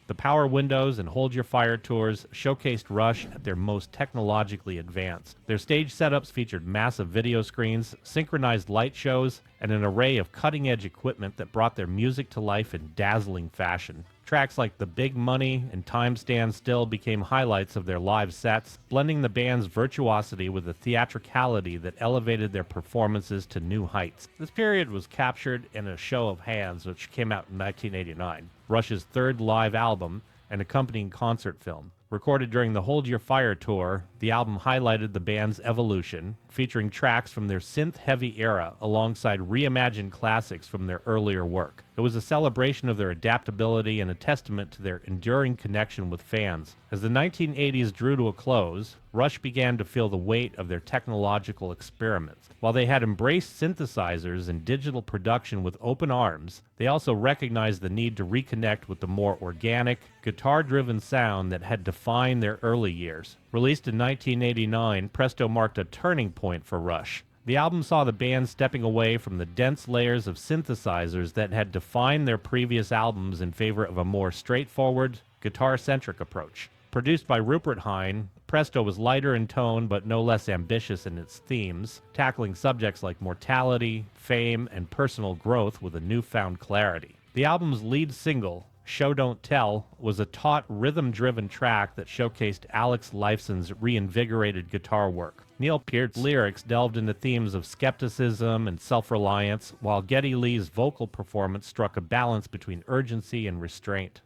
The Power Windows and Hold Your Fire tours showcased Rush at their most technologically advanced. Their stage setups featured massive video screens, synchronized light shows, and an array of cutting-edge equipment that brought their music to life in dazzling fashion. Tracks like The Big Money and Time Stands Still became highlights of their live sets, blending the band's virtuosity with a theatricality that elevated their performances to new heights. This period was captured in A Show of Hands, which came out in 1989, Rush's third live album and accompanying concert film. Recorded during the Hold Your Fire tour, the album highlighted the band's evolution, featuring tracks from their synth-heavy era alongside reimagined classics from their earlier work. It was a celebration of their adaptability and a testament to their enduring connection with fans. As the 1980s drew to a close, Rush began to feel the weight of their technological experiments. While they had embraced synthesizers and digital production with open arms, they also recognized the need to reconnect with the more organic, guitar-driven sound that had defined their early years. Released in 1989, Presto marked a turning point for Rush. The album saw the band stepping away from the dense layers of synthesizers that had defined their previous albums in favor of a more straightforward, guitar-centric approach. Produced by Rupert Hine, Presto was lighter in tone but no less ambitious in its themes, tackling subjects like mortality, fame, and personal growth with a newfound clarity. The album's lead single, Show Don't Tell, was a taut, rhythm-driven track that showcased Alex Lifeson's reinvigorated guitar work. Neil Peart's lyrics delved into themes of skepticism and self-reliance, while Geddy Lee's vocal performance struck a balance between urgency and restraint.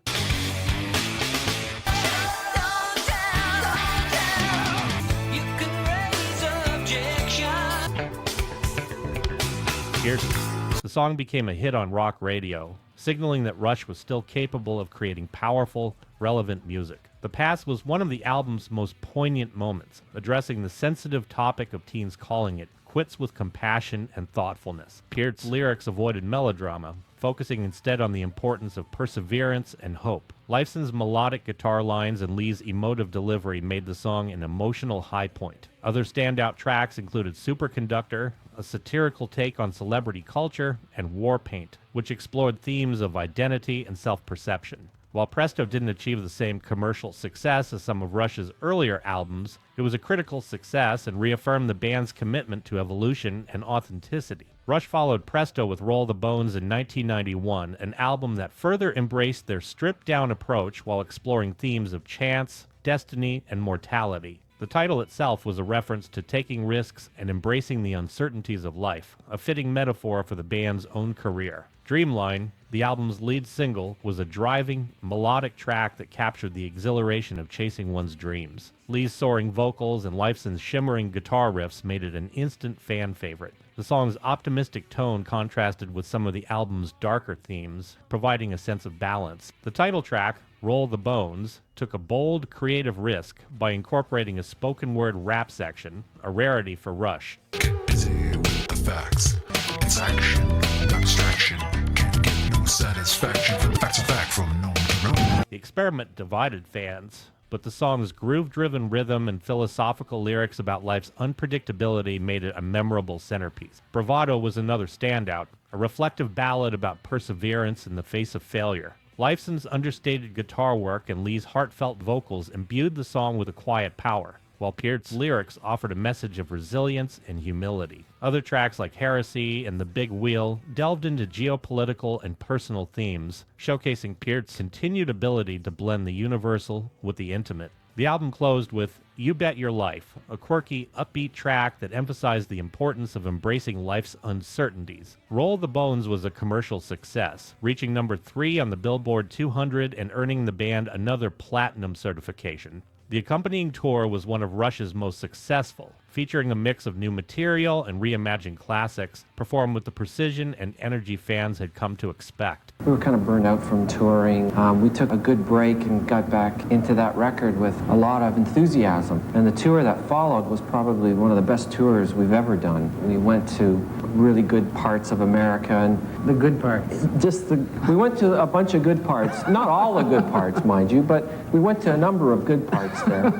The song became a hit on rock radio, signaling that Rush was still capable of creating powerful, relevant music. The Past was one of the album's most poignant moments, addressing the sensitive topic of teens calling it quits with compassion and thoughtfulness. Peart's lyrics avoided melodrama, focusing instead on the importance of perseverance and hope. Lifeson's melodic guitar lines and Lee's emotive delivery made the song an emotional high point. Other standout tracks included Superconductor, a satirical take on celebrity culture, and War Paint, which explored themes of identity and self-perception. While Presto didn't achieve the same commercial success as some of Rush's earlier albums, it was a critical success and reaffirmed the band's commitment to evolution and authenticity. Rush followed Presto with Roll the Bones in 1991, an album that further embraced their stripped-down approach while exploring themes of chance, destiny, and mortality. The title itself was a reference to taking risks and embracing the uncertainties of life, a fitting metaphor for the band's own career. Dreamline, the album's lead single, was a driving, melodic track that captured the exhilaration of chasing one's dreams. Lee's soaring vocals and Lifeson's shimmering guitar riffs made it an instant fan favorite. The song's optimistic tone contrasted with some of the album's darker themes, providing a sense of balance. The title track, Roll the Bones, took a bold, creative risk by incorporating a spoken-word rap section, a rarity for Rush. Get busy with the facts. It's action, abstraction. Can't get no satisfaction from facts of fact from known to known. The experiment divided fans, but the song's groove-driven rhythm and philosophical lyrics about life's unpredictability made it a memorable centerpiece. Bravado was another standout, a reflective ballad about perseverance in the face of failure. Lifeson's understated guitar work and Lee's heartfelt vocals imbued the song with a quiet power, while Peart's lyrics offered a message of resilience and humility. Other tracks like Heresy and The Big Wheel delved into geopolitical and personal themes, showcasing Peart's continued ability to blend the universal with the intimate. The album closed with You Bet Your Life, a quirky, upbeat track that emphasized the importance of embracing life's uncertainties. Roll the Bones was a commercial success, reaching number 3 on the Billboard 200 and earning the band another platinum certification. The accompanying tour was one of Rush's most successful, featuring a mix of new material and reimagined classics, performed with the precision and energy fans had come to expect. We were kind of burned out from touring. We took a good break and got back into that record with a lot of enthusiasm. And the tour that followed was probably one of the best tours we've ever done. We went to really good parts of America and the good parts. We went to a bunch of good parts. Not all the good parts, mind you, but we went to a number of good parts there.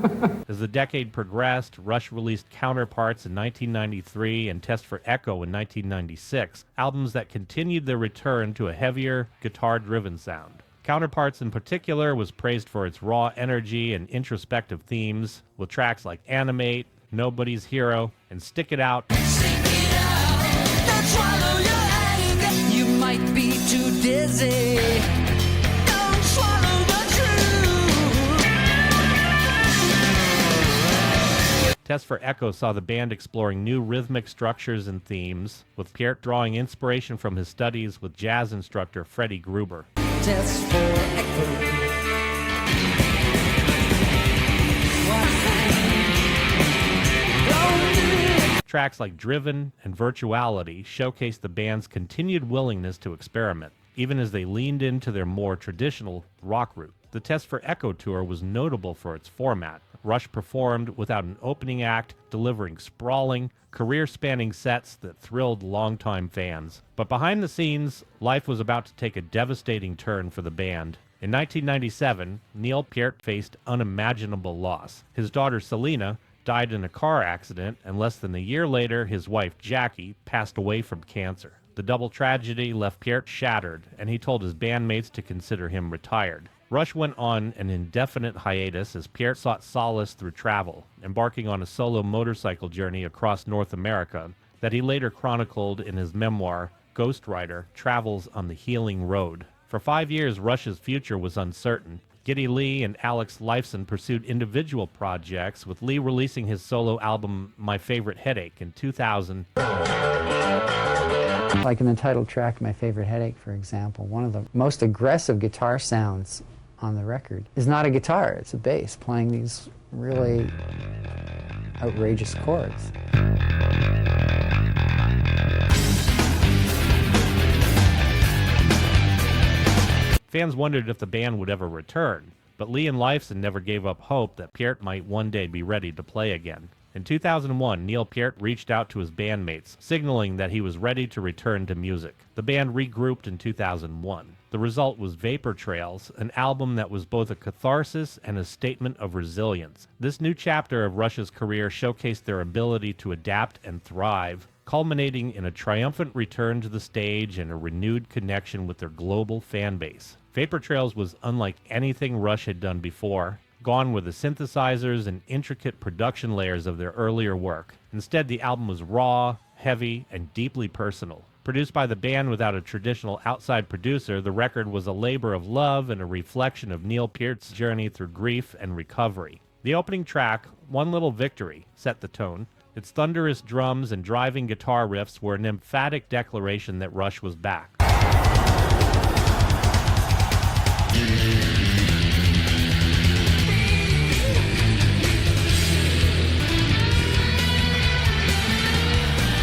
As the decade progressed, Rush released Counterparts in 1993 and Test for Echo in 1996, albums that continued their return to a heavier, guitar-driven sound. Counterparts in particular was praised for its raw energy and introspective themes, with tracks like Animate, Nobody's Hero, and Stick It Out. Don't swallow your anger. You might be too dizzy. Don't swallow the truth. Test for Echo saw the band exploring new rhythmic structures and themes, with Piert drawing inspiration from his studies with jazz instructor Freddie Gruber. Test for echo. Tracks like Driven and Virtuality showcase the band's continued willingness to experiment, even as they leaned into their more traditional rock route. The Test for Echo tour was notable for its format. Rush performed without an opening act, delivering sprawling, career-spanning sets that thrilled longtime fans. But behind the scenes, life was about to take a devastating turn for the band. In 1997, Neil Peart faced unimaginable loss. His daughter Selena died in a car accident, and less than a year later, his wife Jackie passed away from cancer. The double tragedy left Peart shattered, and he told his bandmates to consider him retired. Rush went on an indefinite hiatus as Peart sought solace through travel, embarking on a solo motorcycle journey across North America that he later chronicled in his memoir, Ghostwriter: Travels on the Healing Road. For 5 years, Rush's future was uncertain. Geddy Lee and Alex Lifeson pursued individual projects, with Lee releasing his solo album My Favorite Headache in 2000. Like in the title track, My Favorite Headache, for example, one of the most aggressive guitar sounds on the record is not a guitar, it's a bass playing these really outrageous chords. Fans wondered if the band would ever return, but Lee and Lifeson never gave up hope that Peart might one day be ready to play again. In 2001, Neil Peart reached out to his bandmates, signaling that he was ready to return to music. The band regrouped in 2001. The result was Vapor Trails, an album that was both a catharsis and a statement of resilience. This new chapter of Rush's career showcased their ability to adapt and thrive, culminating in a triumphant return to the stage and a renewed connection with their global fan base. Vapor Trails was unlike anything Rush had done before, gone were the synthesizers and intricate production layers of their earlier work. Instead, the album was raw, heavy, and deeply personal. Produced by the band without a traditional outside producer, the record was a labor of love and a reflection of Neil Peart's journey through grief and recovery. The opening track, One Little Victory, set the tone. Its thunderous drums and driving guitar riffs were an emphatic declaration that Rush was back.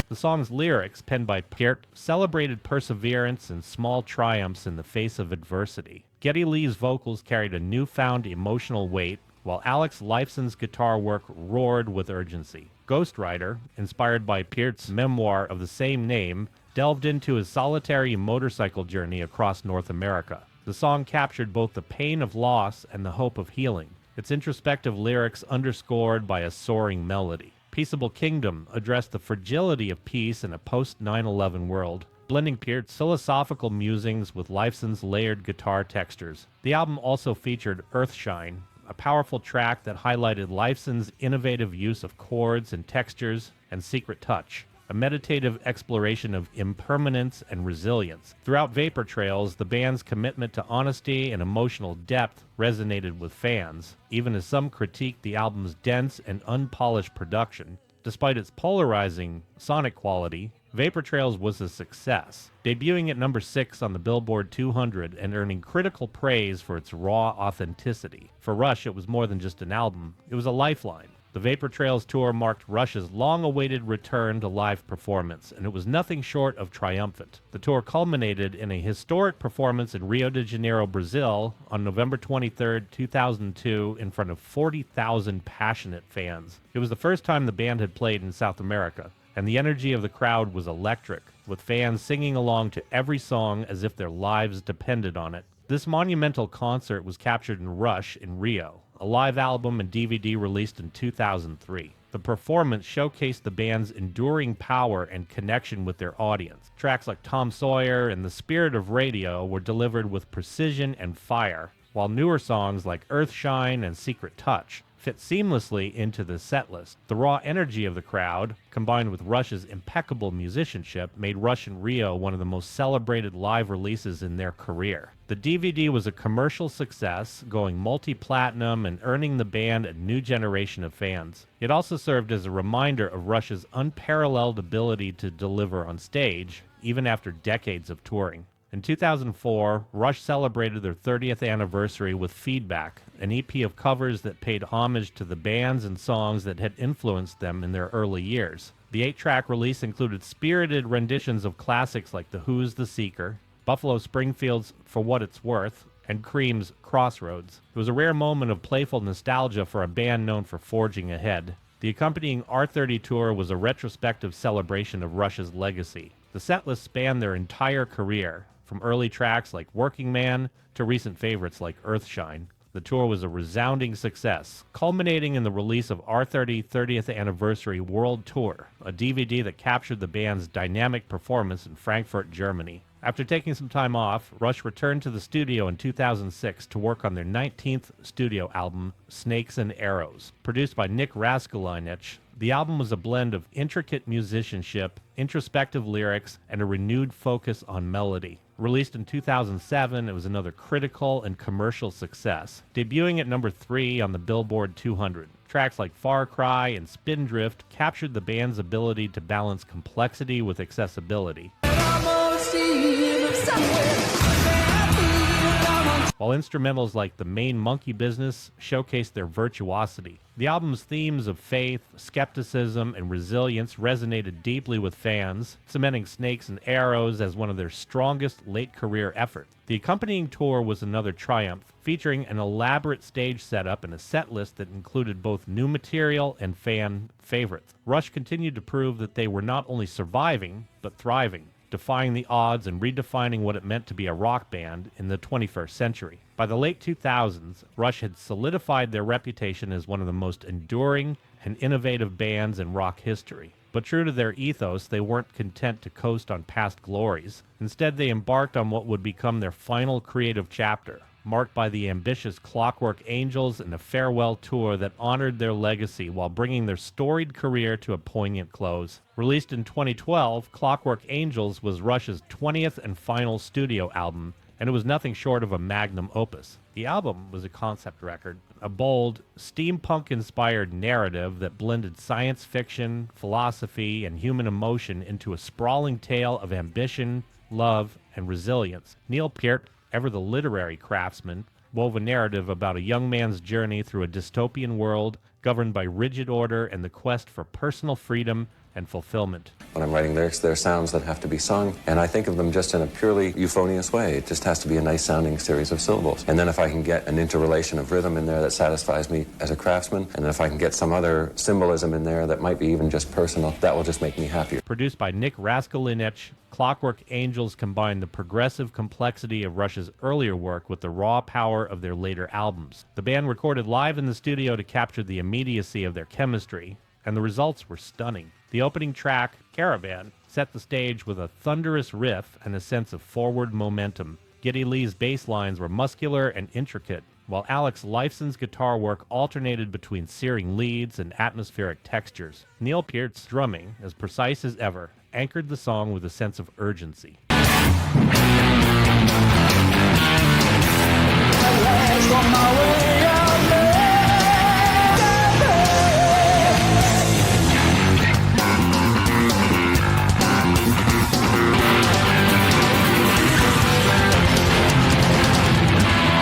The song's lyrics, penned by Peart, celebrated perseverance and small triumphs in the face of adversity. Geddy Lee's vocals carried a newfound emotional weight, while Alex Lifeson's guitar work roared with urgency. Ghostwriter, inspired by Peart's memoir of the same name, delved into his solitary motorcycle journey across North America. The song captured both the pain of loss and the hope of healing, its introspective lyrics underscored by a soaring melody. Peaceable Kingdom addressed the fragility of peace in a post-9/11 world, blending Peart's philosophical musings with Lifeson's layered guitar textures. The album also featured Earthshine, a powerful track that highlighted Lifeson's innovative use of chords and textures, and Secret Touch, a meditative exploration of impermanence and resilience. Throughout Vapor Trails, the band's commitment to honesty and emotional depth resonated with fans, even as some critiqued the album's dense and unpolished production. Despite its polarizing sonic quality, Vapor Trails was a success, debuting at number 6 on the Billboard 200 and earning critical praise for its raw authenticity. For Rush, it was more than just an album, it was a lifeline. The Vapor Trails tour marked Rush's long-awaited return to live performance, and it was nothing short of triumphant. The tour culminated in a historic performance in Rio de Janeiro, Brazil, on November 23, 2002, in front of 40,000 passionate fans. It was the first time the band had played in South America, and the energy of the crowd was electric, with fans singing along to every song as if their lives depended on it. This monumental concert was captured in Rush in Rio, a live album and DVD released in 2003. The performance showcased the band's enduring power and connection with their audience. Tracks like Tom Sawyer and The Spirit of Radio were delivered with precision and fire, while newer songs like Earthshine and Secret Touch fit seamlessly into the setlist. The raw energy of the crowd, combined with Rush's impeccable musicianship, made Rush in Rio one of the most celebrated live releases in their career. The DVD was a commercial success, going multi-platinum and earning the band a new generation of fans. It also served as a reminder of Rush's unparalleled ability to deliver on stage, even after decades of touring. In 2004, Rush celebrated their 30th anniversary with Feedback, an EP of covers that paid homage to the bands and songs that had influenced them in their early years. The 8-track release included spirited renditions of classics like The Who's The Seeker, Buffalo Springfield's For What It's Worth, and Cream's Crossroads. It was a rare moment of playful nostalgia for a band known for forging ahead. The accompanying R30 tour was a retrospective celebration of Rush's legacy. The setlist spanned their entire career, from early tracks like Working Man to recent favorites like Earthshine. The tour was a resounding success, culminating in the release of R30 30th Anniversary World Tour, a DVD that captured the band's dynamic performance in Frankfurt, Germany. After taking some time off, Rush returned to the studio in 2006 to work on their 19th studio album, Snakes and Arrows. Produced by Nick Raskulinecz, the album was a blend of intricate musicianship, introspective lyrics, and a renewed focus on melody. Released in 2007, it was another critical and commercial success, debuting at number 3 on the Billboard 200. Tracks like Far Cry and Spindrift captured the band's ability to balance complexity with accessibility, while instrumentals like The Main Monkey Business showcased their virtuosity. The album's themes of faith, skepticism, and resilience resonated deeply with fans, cementing Snakes and Arrows as one of their strongest late-career efforts. The accompanying tour was another triumph, featuring an elaborate stage setup and a set list that included both new material and fan favorites. Rush continued to prove that they were not only surviving, but thriving, defying the odds and redefining what it meant to be a rock band in the 21st century. By the late 2000s, Rush had solidified their reputation as one of the most enduring and innovative bands in rock history. But true to their ethos, they weren't content to coast on past glories. Instead, they embarked on what would become their final creative chapter, marked by the ambitious Clockwork Angels and a farewell tour that honored their legacy while bringing their storied career to a poignant close. Released in 2012, Clockwork Angels was Rush's 20th and final studio album, and it was nothing short of a magnum opus. The album was a concept record, a bold, steampunk-inspired narrative that blended science fiction, philosophy, and human emotion into a sprawling tale of ambition, love, and resilience. Neil Peart, ever the literary craftsman, wove a narrative about a young man's journey through a dystopian world governed by rigid order and the quest for personal freedom and fulfillment. When I'm writing lyrics, there are sounds that have to be sung, and I think of them just in a purely euphonious way. It just has to be a nice sounding series of syllables. And then if I can get an interrelation of rhythm in there that satisfies me as a craftsman, and then if I can get some other symbolism in there that might be even just personal, that will just make me happier. Produced by Nick Raskulinecz, Clockwork Angels combined the progressive complexity of Rush's earlier work with the raw power of their later albums. The band recorded live in the studio to capture the immediacy of their chemistry, and the results were stunning. The opening track, Caravan, set the stage with a thunderous riff and a sense of forward momentum. Geddy Lee's bass lines were muscular and intricate, while Alex Lifeson's guitar work alternated between searing leads and atmospheric textures. Neil Peart's drumming, as precise as ever, anchored the song with a sense of urgency.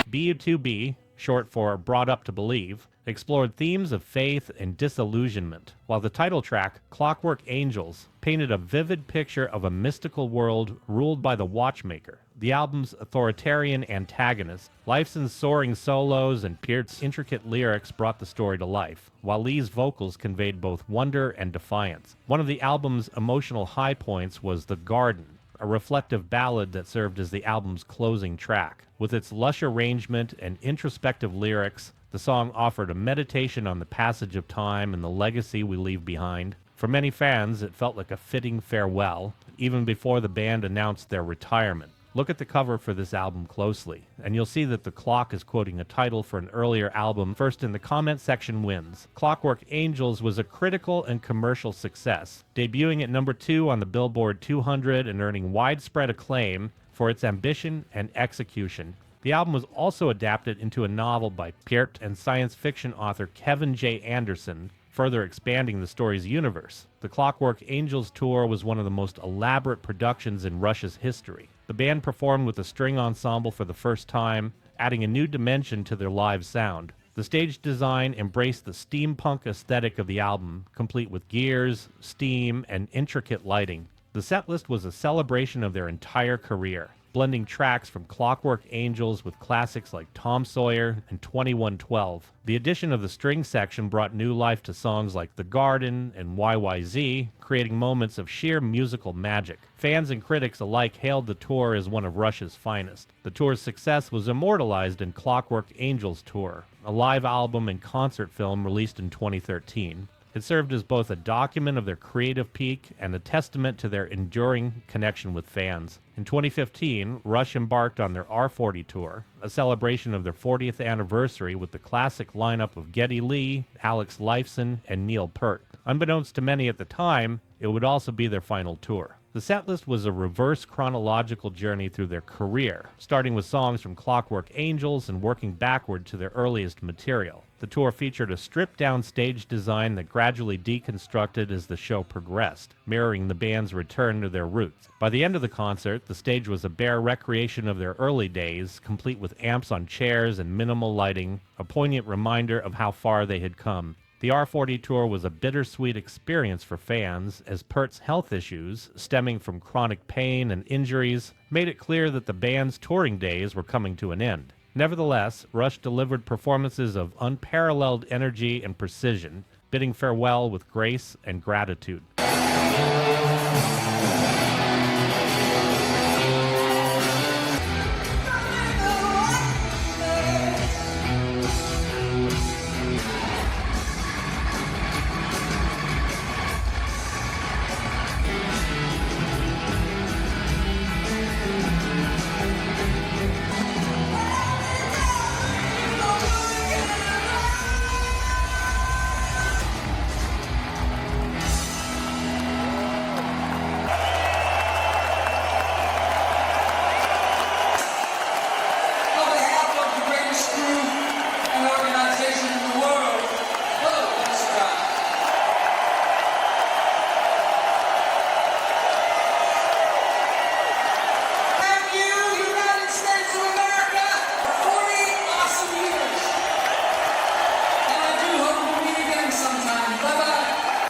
BU2B, short for Brought Up to Believe, explored themes of faith and disillusionment, while the title track, Clockwork Angels, painted a vivid picture of a mystical world ruled by the Watchmaker. The album's authoritarian antagonist, Lifeson's soaring solos, and Peart's intricate lyrics brought the story to life, while Lee's vocals conveyed both wonder and defiance. One of the album's emotional high points was The Garden, a reflective ballad that served as the album's closing track. With its lush arrangement and introspective lyrics, the song offered a meditation on the passage of time and the legacy we leave behind. For many fans, it felt like a fitting farewell, even before the band announced their retirement. Look at the cover for this album closely, and you'll see that the clock is quoting a title for an earlier album. First in the comment section wins. Clockwork Angels was a critical and commercial success, debuting at number 2 on the Billboard 200 and earning widespread acclaim for its ambition and execution. The album was also adapted into a novel by Peart and science fiction author Kevin J. Anderson, further expanding the story's universe. The Clockwork Angels tour was one of the most elaborate productions in Rush's history. The band performed with a string ensemble for the first time, adding a new dimension to their live sound. The stage design embraced the steampunk aesthetic of the album, complete with gears, steam, and intricate lighting. The setlist was a celebration of their entire career, blending tracks from Clockwork Angels with classics like Tom Sawyer and 2112. The addition of the string section brought new life to songs like The Garden and YYZ, creating moments of sheer musical magic. Fans and critics alike hailed the tour as one of Rush's finest. The tour's success was immortalized in Clockwork Angels Tour, a live album and concert film released in 2013. It served as both a document of their creative peak and a testament to their enduring connection with fans. In 2015, Rush embarked on their R40 tour, a celebration of their 40th anniversary with the classic lineup of Geddy Lee, Alex Lifeson, and Neil Peart. Unbeknownst to many at the time, it would also be their final tour. The setlist was a reverse chronological journey through their career, starting with songs from Clockwork Angels and working backward to their earliest material. The tour featured a stripped-down stage design that gradually deconstructed as the show progressed, mirroring the band's return to their roots. By the end of the concert, the stage was a bare recreation of their early days, complete with amps on chairs and minimal lighting, a poignant reminder of how far they had come. The R40 tour was a bittersweet experience for fans, as Peart's health issues, stemming from chronic pain and injuries, made it clear that the band's touring days were coming to an end. Nevertheless, Rush delivered performances of unparalleled energy and precision, bidding farewell with grace and gratitude.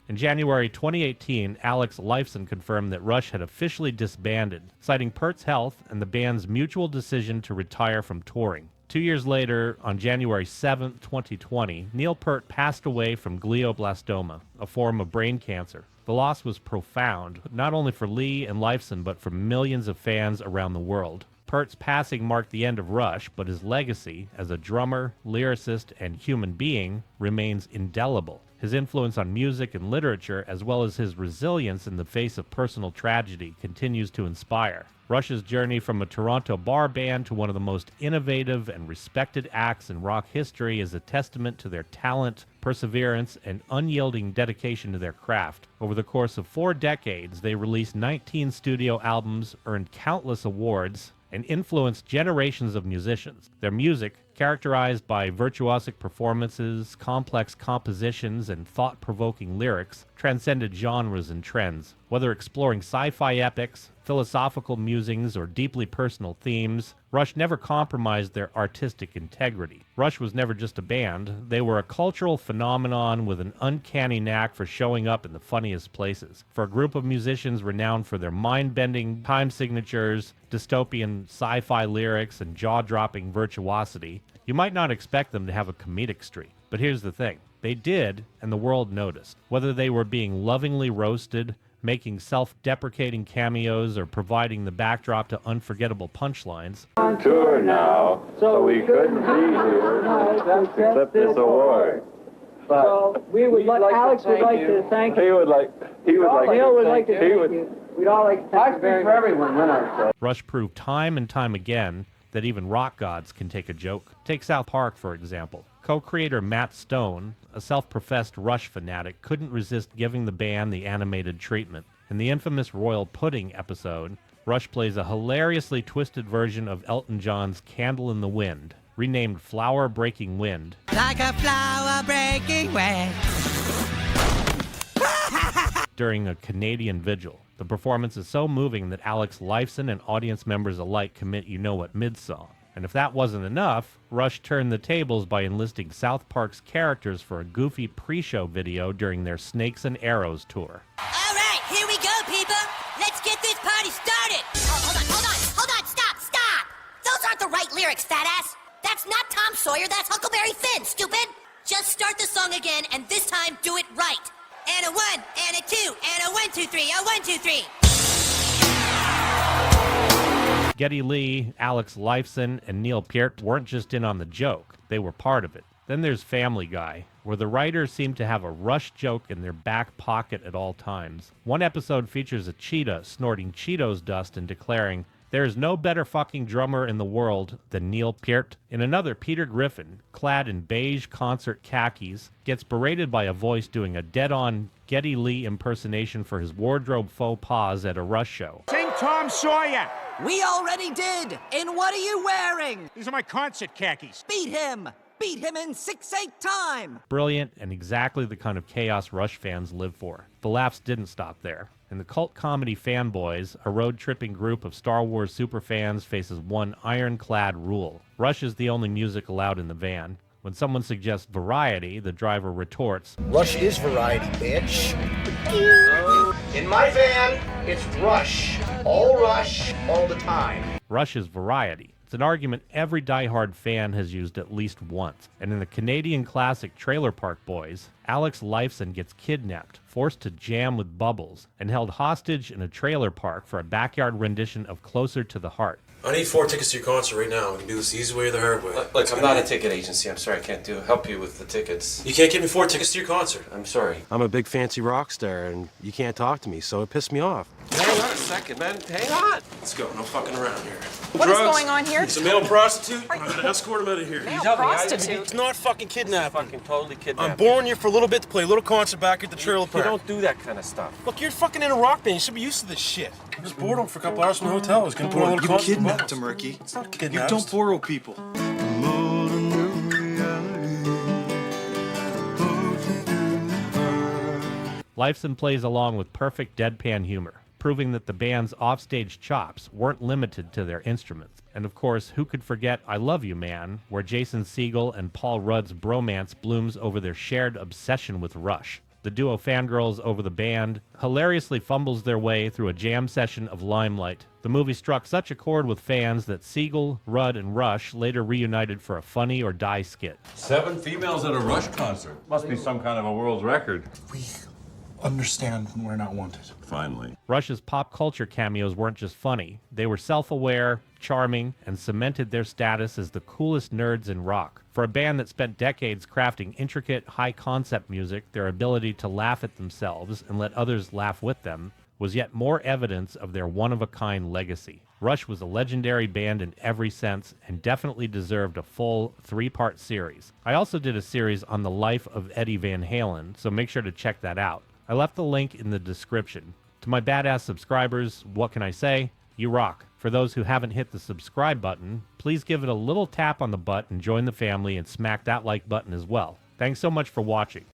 In January 2018, Alex Lifeson confirmed that Rush had officially disbanded, citing Peart's health and the band's mutual decision to retire from touring. 2 years later, on January 7, 2020, Neil Peart passed away from glioblastoma, a form of brain cancer. The loss was profound, not only for Lee and Lifeson, but for millions of fans around the world. Peart's passing marked the end of Rush, but his legacy as a drummer, lyricist, and human being remains indelible. His influence on music and literature, as well as his resilience in the face of personal tragedy, continues to inspire. Rush's journey from a Toronto bar band to one of the most innovative and respected acts in rock history is a testament to their talent, perseverance, and unyielding dedication to their craft. Over the course of 4 decades, they released 19 studio albums, earned countless awards, and influenced generations of musicians. Their music, characterized by virtuosic performances, complex compositions, and thought-provoking lyrics, transcended genres and trends. Whether exploring sci-fi epics, philosophical musings, or deeply personal themes, Rush never compromised their artistic integrity. Rush was never just a band, they were a cultural phenomenon with an uncanny knack for showing up in the funniest places. For a group of musicians renowned for their mind-bending time signatures, dystopian sci-fi lyrics, and jaw-dropping virtuosity, you might not expect them to have a comedic streak. But here's the thing. They did, and the world noticed. Whether they were being lovingly roasted, making self-deprecating cameos or providing the backdrop to unforgettable punchlines. On tour now, so we couldn't be here except this award. But well, Alex would like to thank you. Neil would like to thank you. We'd all like to thank you very much. For everyone, Rush proved time and time again that even rock gods can take a joke. Take South Park, for example. Co-creator Matt Stone, a self-professed Rush fanatic, couldn't resist giving the band the animated treatment. In the infamous Royal Pudding episode, Rush plays a hilariously twisted version of Elton John's Candle in the Wind, renamed Flower Breaking Wind. Like a flower breaking wind. During a Canadian vigil. The performance is so moving that Alex Lifeson and audience members alike commit you-know-what mid-song. And if that wasn't enough, Rush turned the tables by enlisting South Park's characters for a goofy pre-show video during their Snakes and Arrows tour. All right, here we go, people. Let's get this party started. Oh, hold on, stop. Those aren't the right lyrics, fat ass. That's not Tom Sawyer, that's Huckleberry Finn, stupid. Just start the song again, and this time do it right. And a 1, and a 2, and a 1, 2, 3, a 1, 2, 3. Geddy Lee, Alex Lifeson, and Neil Peart weren't just in on the joke, they were part of it. Then there's Family Guy, where the writers seem to have a Rush joke in their back pocket at all times. One episode features a cheetah snorting Cheetos dust and declaring, "There is no better fucking drummer in the world than Neil Peart." In another, Peter Griffin, clad in beige concert khakis, gets berated by a voice doing a dead-on Geddy Lee impersonation for his wardrobe faux pas at a Rush show. Sing Tom Sawyer! We already did! And what are you wearing? These are my concert khakis. Beat him! Beat him in 6/8 time! Brilliant and exactly the kind of chaos Rush fans live for. The laughs didn't stop there. In the cult comedy Fanboys, a road-tripping group of Star Wars superfans faces one ironclad rule. Rush is the only music allowed in the van. When someone suggests variety, the driver retorts, "Rush is variety, bitch." In my van, it's Rush. All the time. Rush is variety. It's an argument every diehard fan has used at least once. And in the Canadian classic Trailer Park Boys, Alex Lifeson gets kidnapped, forced to jam with Bubbles, and held hostage in a trailer park for a backyard rendition of Closer to the Heart. I need 4 tickets to your concert right now. We can do this the easy way or the hard way. Look, I'm not a ticket agency. I'm sorry, I can't help you with the tickets. You can't give me 4 tickets to your concert. I'm sorry. I'm a big fancy rock star, and you can't talk to me, so it pissed me off. Hang on a second, man. Hang on. Let's go. No fucking around here. What is going on here? He's a male prostitute. I'm gonna escort him out of here. Male prostitute? It's not fucking kidnapping. Fucking totally kidnapping. I'm borrowing you for a little bit to play a little concert back at the trailer park. You don't do that kind of stuff. Look, you're fucking in a rock band. You should be used to this shit. I just bored him for a couple hours from the hotel. I was gonna put on a little concert. You kidnapped him, Ricky. It's not kidnapped. You don't borrow people. Lifeson plays along with perfect deadpan humor, proving that the band's offstage chops weren't limited to their instruments. And of course, who could forget I Love You Man, where Jason Segel and Paul Rudd's bromance blooms over their shared obsession with Rush. The duo fangirls over the band hilariously fumbles their way through a jam session of Limelight. The movie struck such a chord with fans that Segel, Rudd, and Rush later reunited for a Funny or Die skit. 7 females at a Rush concert. Must be some kind of a world record. We understand when we're not wanted. Finally. Rush's pop culture cameos weren't just funny. They were self-aware, charming, and cemented their status as the coolest nerds in rock. For a band that spent decades crafting intricate, high-concept music, their ability to laugh at themselves and let others laugh with them was yet more evidence of their one-of-a-kind legacy. Rush was a legendary band in every sense and definitely deserved a full 3-part series. I also did a series on the life of Eddie Van Halen, so make sure to check that out. I left the link in the description. To my badass subscribers, what can I say? You rock. For those who haven't hit the subscribe button, please give it a little tap on the butt and join the family and smack that like button as well. Thanks so much for watching.